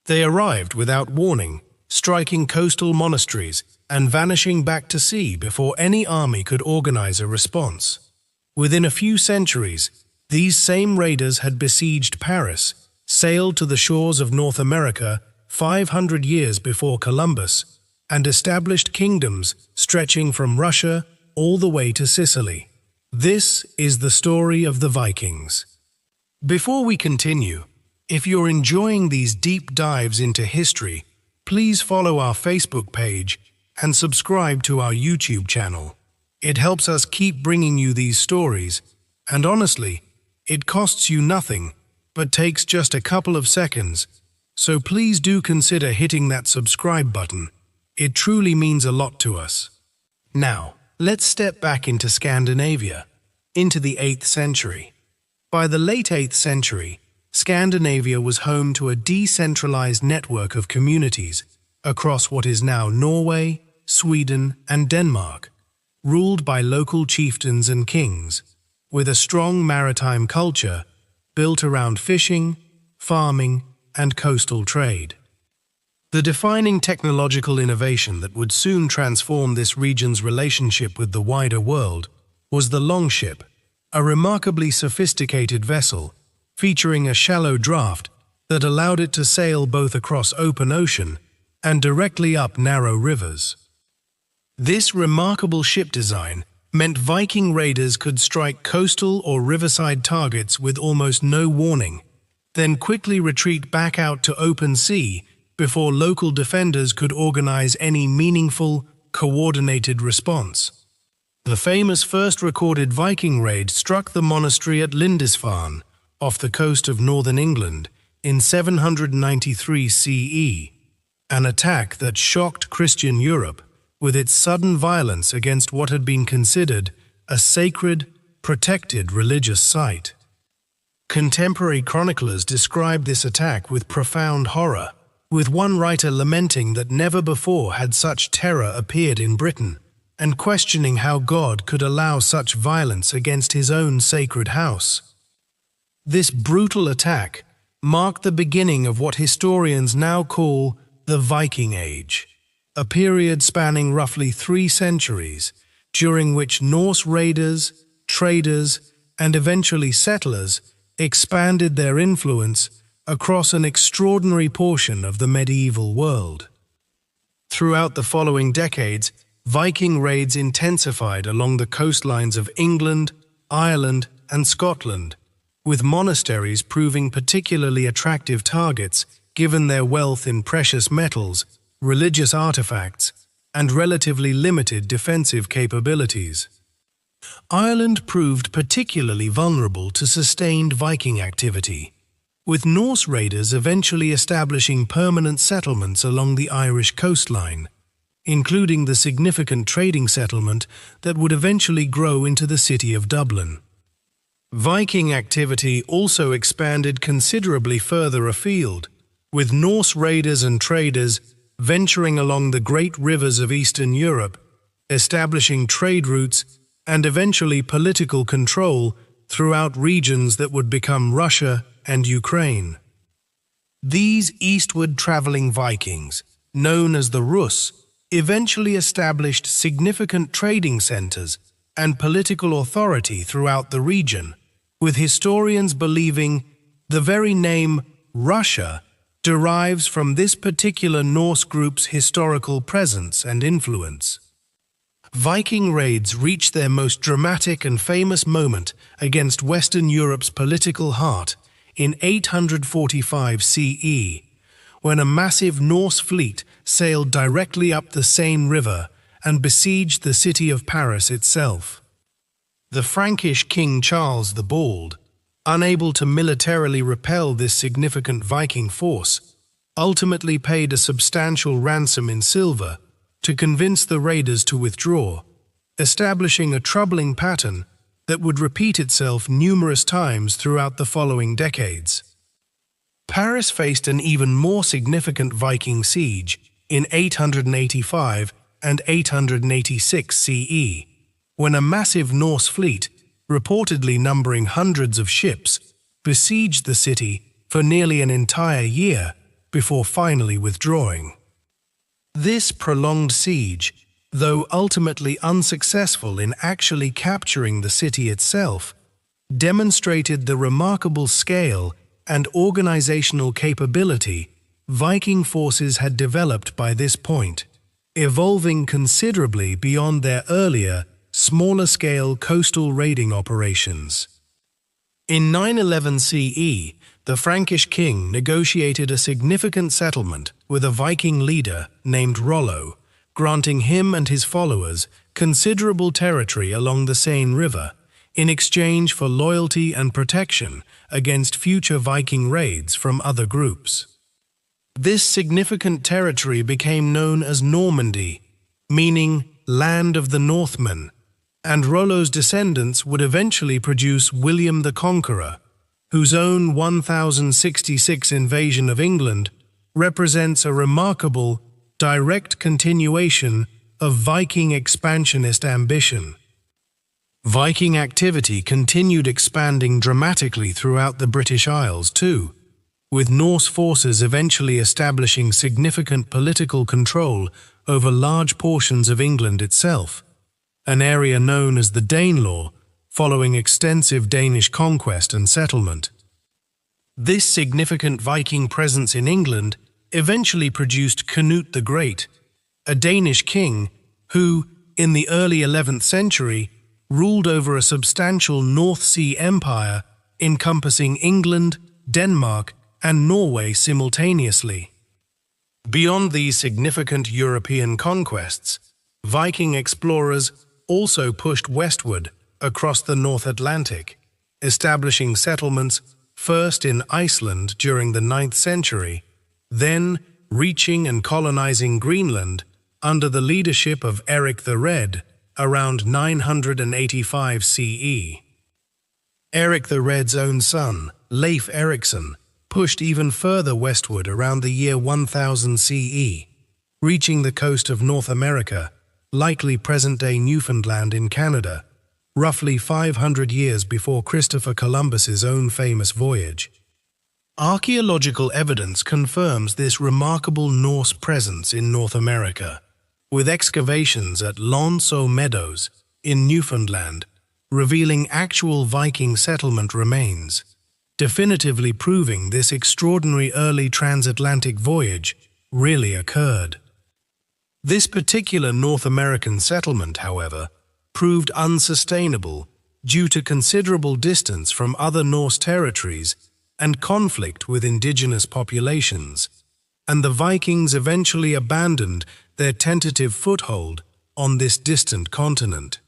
They arrived without warning, striking coastal monasteries and vanishing back to sea before any army could organize a response. Within a few centuries, these same raiders had besieged Paris, sailed to the shores of North America 500 years before Columbus, and established kingdoms stretching from Russia all the way to Sicily. This is the story of the Vikings. Before we continue, if you're enjoying these deep dives into history, please follow our Facebook page and subscribe to our YouTube channel. It helps us keep bringing you these stories, and honestly, it costs you nothing, but takes just a couple of seconds, so please do consider hitting that subscribe button. It truly means a lot to us. Now, let's step back into Scandinavia, into the 8th century. By the late 8th century, Scandinavia was home to a decentralized network of communities across what is now Norway, Sweden, and Denmark, ruled by local chieftains and kings, with a strong maritime culture built around fishing, farming, and coastal trade. The defining technological innovation that would soon transform this region's relationship with the wider world was the longship, a remarkably sophisticated vessel featuring a shallow draft that allowed it to sail both across open ocean and directly up narrow rivers. This remarkable ship design meant Viking raiders could strike coastal or riverside targets with almost no warning, then quickly retreat back out to open sea before local defenders could organize any meaningful, coordinated response. The famous first recorded Viking raid struck the monastery at Lindisfarne, off the coast of northern England, in 793 CE, an attack that shocked Christian Europe with its sudden violence against what had been considered a sacred, protected religious site. Contemporary chroniclers describe this attack with profound horror, with one writer lamenting that never before had such terror appeared in Britain, and questioning how God could allow such violence against his own sacred house. This brutal attack marked the beginning of what historians now call the Viking Age, a period spanning roughly 3 centuries, during which Norse raiders, traders, and eventually settlers expanded their influence across an extraordinary portion of the medieval world. Throughout the following decades, Viking raids intensified along the coastlines of England, Ireland, and Scotland, with monasteries proving particularly attractive targets given their wealth in precious metals, religious artifacts, and relatively limited defensive capabilities. Ireland proved particularly vulnerable to sustained Viking activity, with Norse raiders eventually establishing permanent settlements along the Irish coastline, including the significant trading settlement that would eventually grow into the city of Dublin. Viking activity also expanded considerably further afield, with Norse raiders and traders venturing along the great rivers of Eastern Europe, establishing trade routes and eventually political control throughout regions that would become Russia and Ukraine. These eastward traveling Vikings, known as the Rus, eventually established significant trading centers and political authority throughout the region, with historians believing the very name Russia derives from this particular Norse group's historical presence and influence. Viking raids reached their most dramatic and famous moment against Western Europe's political heart in 845 CE, when a massive Norse fleet sailed directly up the Seine River and besieged the city of Paris itself. The Frankish King Charles the Bald, unable to militarily repel this significant Viking force, ultimately paid a substantial ransom in silver to convince the raiders to withdraw, establishing a troubling pattern that would repeat itself numerous times throughout the following decades. Paris faced an even more significant Viking siege in 885 and 886 CE, when a massive Norse fleet, reportedly numbering hundreds of ships, besieged the city for nearly an entire year before finally withdrawing. This prolonged siege, though ultimately unsuccessful in actually capturing the city itself, demonstrated the remarkable scale and organizational capability Viking forces had developed by this point, evolving considerably beyond their earlier, smaller-scale coastal raiding operations. In 911 CE, the Frankish king negotiated a significant settlement with a Viking leader named Rollo, granting him and his followers considerable territory along the Seine River in exchange for loyalty and protection against future Viking raids from other groups. This significant territory became known as Normandy, meaning land of the Northmen, and Rollo's descendants would eventually produce William the Conqueror, whose own 1066 invasion of England represents a remarkable, direct continuation of Viking expansionist ambition. Viking activity continued expanding dramatically throughout the British Isles too, with Norse forces eventually establishing significant political control over large portions of England itself, an area known as the Danelaw, following extensive Danish conquest and settlement. This significant Viking presence in England eventually produced Canute the Great, a Danish king who, in the early 11th century, ruled over a substantial North Sea empire encompassing England, Denmark, and Norway simultaneously. Beyond these significant European conquests, Viking explorers also pushed westward across the North Atlantic, establishing settlements first in Iceland during the 9th century, then reaching and colonizing Greenland under the leadership of Eric the Red around 985 CE. Eric the Red's own son, Leif Erikson, pushed even further westward around the year 1000 CE, reaching the coast of North America, likely present-day Newfoundland in Canada, roughly 500 years before Christopher Columbus's own famous voyage. Archaeological evidence confirms this remarkable Norse presence in North America, with excavations at L'Anse aux Meadows in Newfoundland revealing actual Viking settlement remains, definitively proving this extraordinary early transatlantic voyage really occurred. This particular North American settlement, however, proved unsustainable due to considerable distance from other Norse territories and conflict with indigenous populations, and the Vikings eventually abandoned their tentative foothold on this distant continent.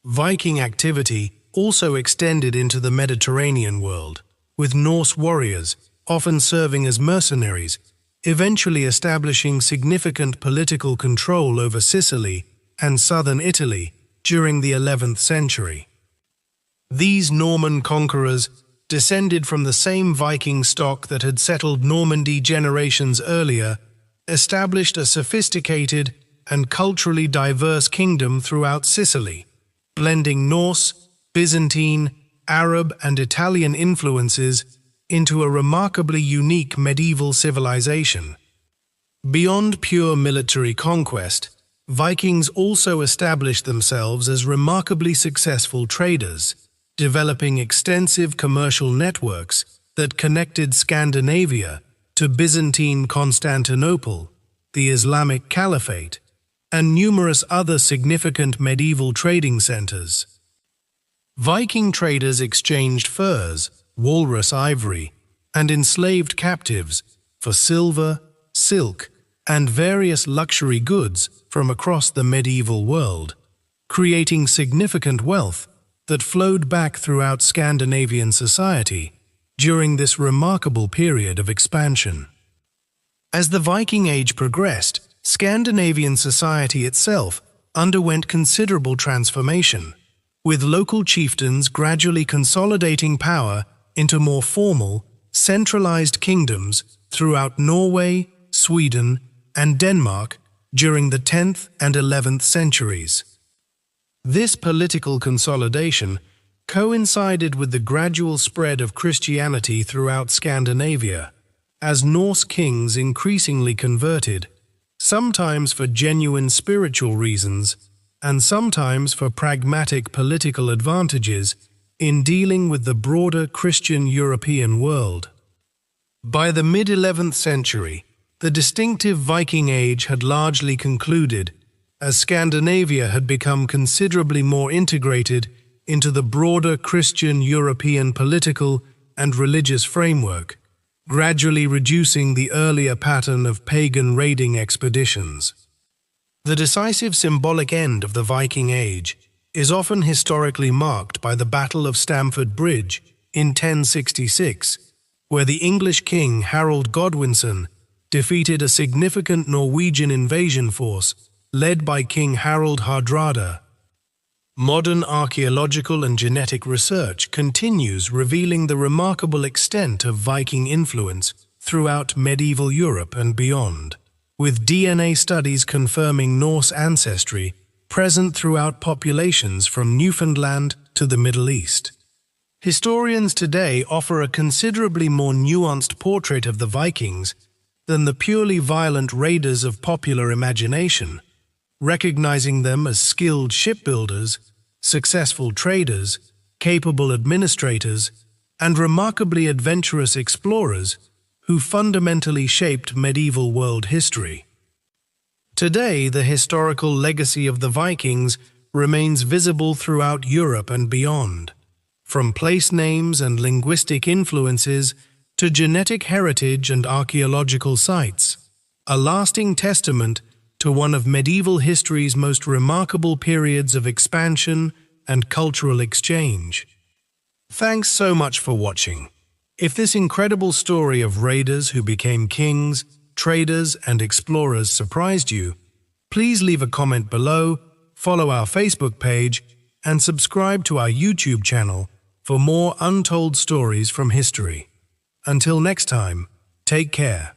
Viking activity also extended into the Mediterranean world, with Norse warriors, often serving as mercenaries, eventually establishing significant political control over Sicily and southern Italy during the 11th century. These Norman conquerors, descended from the same Viking stock that had settled Normandy generations earlier, established a sophisticated and culturally diverse kingdom throughout Sicily, blending Norse, Byzantine, Arab, and Italian influences into a remarkably unique medieval civilization. Beyond pure military conquest, Vikings also established themselves as remarkably successful traders, developing extensive commercial networks that connected Scandinavia to Byzantine Constantinople, the Islamic Caliphate, and numerous other significant medieval trading centers. Viking traders exchanged furs, walrus ivory, and enslaved captives for silver, silk, and various luxury goods from across the medieval world, creating significant wealth that flowed back throughout Scandinavian society during this remarkable period of expansion. As the Viking Age progressed, Scandinavian society itself underwent considerable transformation, with local chieftains gradually consolidating power into more formal, centralized kingdoms throughout Norway, Sweden, and Denmark during the 10th and 11th centuries. This political consolidation coincided with the gradual spread of Christianity throughout Scandinavia, as Norse kings increasingly converted, sometimes for genuine spiritual reasons, and sometimes for pragmatic political advantages in dealing with the broader Christian European world. By the mid-11th century, the distinctive Viking Age had largely concluded, as Scandinavia had become considerably more integrated into the broader Christian European political and religious framework, gradually reducing the earlier pattern of pagan raiding expeditions. The decisive symbolic end of the Viking Age is often historically marked by the Battle of Stamford Bridge in 1066, where the English king Harold Godwinson defeated a significant Norwegian invasion force led by King Harald Hardrada. Modern archaeological and genetic research continues revealing the remarkable extent of Viking influence throughout medieval Europe and beyond, with DNA studies confirming Norse ancestry present throughout populations from Newfoundland to the Middle East. Historians today offer a considerably more nuanced portrait of the Vikings than the purely violent raiders of popular imagination, recognizing them as skilled shipbuilders, successful traders, capable administrators, and remarkably adventurous explorers who fundamentally shaped medieval world history. Today, the historical legacy of the Vikings remains visible throughout Europe and beyond, from place names and linguistic influences to genetic heritage and archaeological sites, a lasting testament to one of medieval history's most remarkable periods of expansion and cultural exchange. Thanks so much for watching. If this incredible story of raiders who became kings, traders, and explorers surprised you, please leave a comment below, follow our Facebook page, and subscribe to our YouTube channel for more untold stories from history. Until next time, take care.